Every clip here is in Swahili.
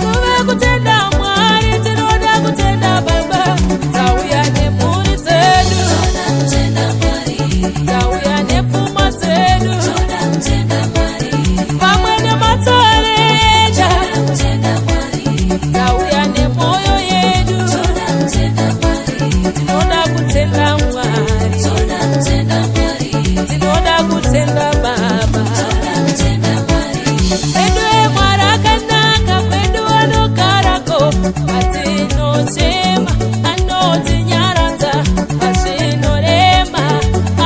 kuve kutenda Mwari, tinoda kutenda Baba. Tauya nemhuri dzedu, tauya nepfuma dzedu, pamwe nematarenda, tauya nemwoyo yedu, tinoda kutenda Mwari, tinoda kutenda Baba. Pedu Mwari akanaka, pedu anogarako, atinochema, anotinyaradza, pazvinorema,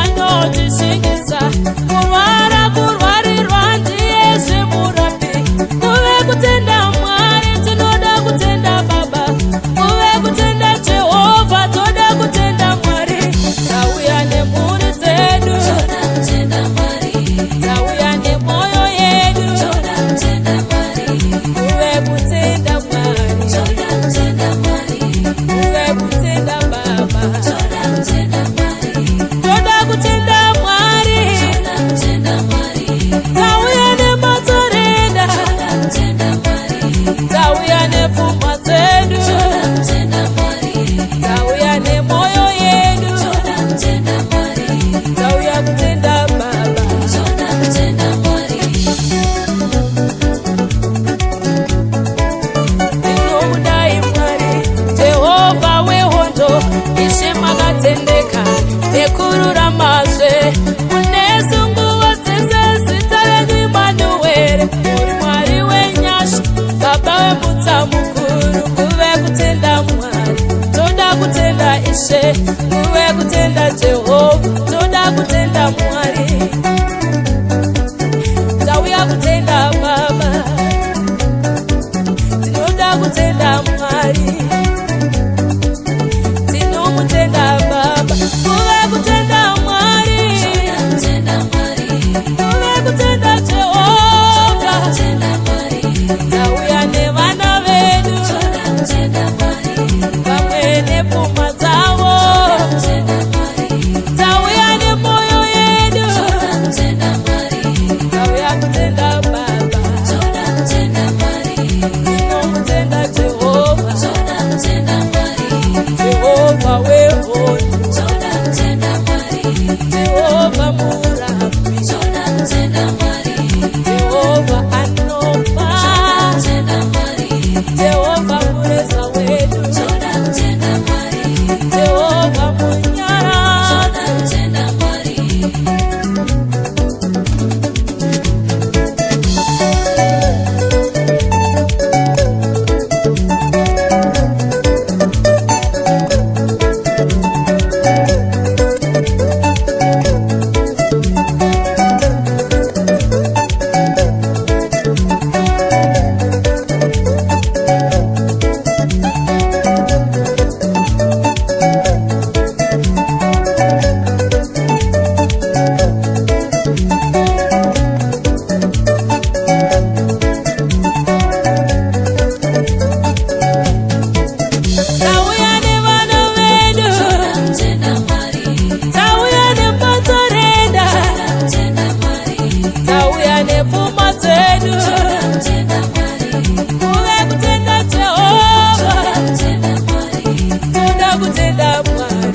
anotishingisa, kurwara kurwarirwa ndiye zvemurapi. Kuve kutenda Mwari, tinoda kutenda Baba. Kuve kutenda Jehovha, toda kutenda Mwari. Tauya nemhuri dzedu, tauya nemwoyo yedu, kuve kutenda Mwari, kuve kutenda Baba. Toda kutenda Mwari, tauya nematarenda, tauya nepfuma dzedu, tauya nemwoyo yedu, tauya kutenda Baba. Tinomudai Mwari, Jehovha wehondo, Ishe makatendeka nekururamazve, munesu nguva dzese, zita renyu Imanueri. Muri Mwari wenyasha, Baba wemutsa mukuru. Kuve kutenda Mwari, toda kutenda Ishe, kuve kutenda Jehovha, toda kutenda Mwari. Tauya kutenda Baba, tinoda kutenda Mwari, tinomutenda Baba. Kuve kutenda Mwari, kuve kutenda Jehovha, tauya nevana vedu, pamwe nepfuma dzavo, tauya nemwoyo yedu, tauya kutenda Baba. Tinomutenda Jehovha, Jehovha wehondo, Jehovha murapi, Jehovha anopa, Jehovha mureza wedu, Jehovha munyaradzi. Tauya nevana vedu, tauya nematarenda, tauya nepfuma dzedu, kuve kutenda Jehovha, toda kutenda Mwari,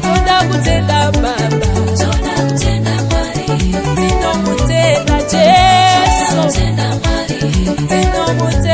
toda kutenda Baba. Tinomutenda Jesu, tinomutenda